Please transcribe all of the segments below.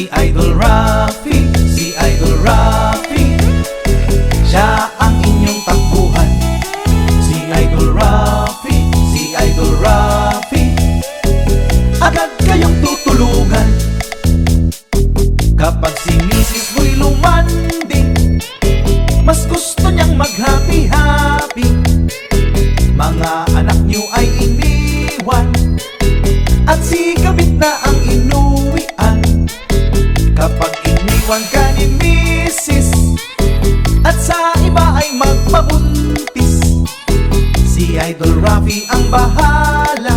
Si Idol Rafi, si Idol Rafi, siya ang inyong takbuhan. Si Idol Rafi, si Idol Rafi, agad kayong tutulungan. Kapag si Mrs. mo'y lumanding, mas gusto niyang mag-happy-happy. Mga anak niyo ay iniwan, at si kabit na ang inuwian. Kapag iniwan ka ni Mrs. at sa iba ay magpabuntis, si Idol Rafi ang bahala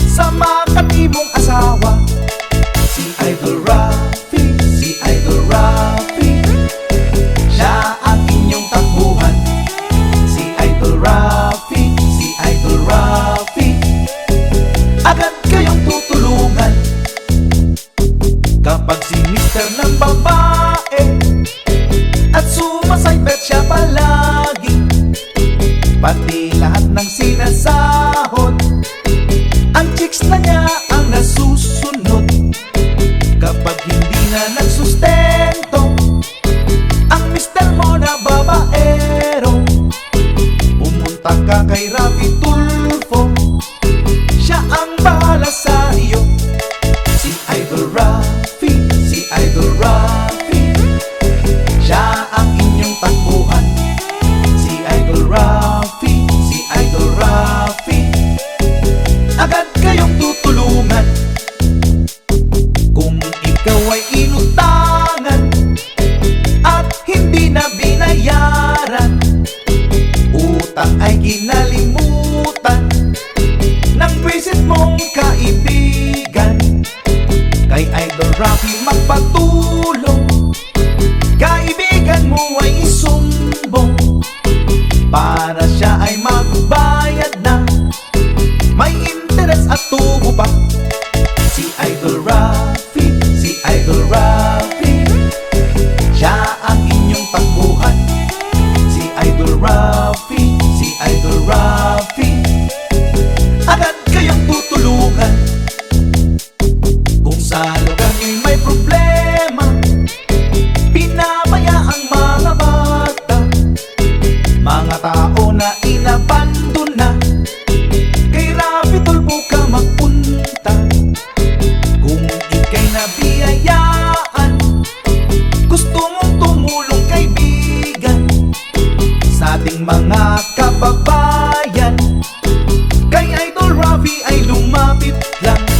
sa makatibong asawa. Si Idol Rafi, si Idol Rafi, siya ang inyong takbuhan. Si Idol Rafi, si Idol Rafi, agad kayong tutulungan. Kapag si Mr. ng babae at sumasaybet siya palagi, pati lahat ng sinasahod, ang chicks na niya ang nasusunod. Kapag hindi na nagsustento ang Mr. mo na babaero, pumunta ka kay Rafi Tulfo, siya ang bahala sa iyo. Si Idol Rafi, si Idol Rafi, siya ang inyong takbuhan. Si Idol Rafi, si Idol Rafi, agad kayong tutulungan. Kung ikaw ay inutangan at hindi na binayaran, utang ay kinalimutan ng visit mong kaibigan, kay Idol Rafi magpatulong. Kaibigan mo ay isumbong para siya ay magbayad na may interes at tubo pa. Si Idol Rafi, si Idol Rafi, siya ang inyong takbuhan. Si Idol Rafi, si Idol Rafi, agad kayong tutulungan. Kung sa lugar nyo'y may problema, pinabaya ang mga bata, mga tao na inabandon na, kay Rafi Tulfo ka magpunta. Kung ika'y nabiyayaan, gusto mong tumulong kaibigan sa ating mga kababayan, kay Idol Rafi ay lumapit lang.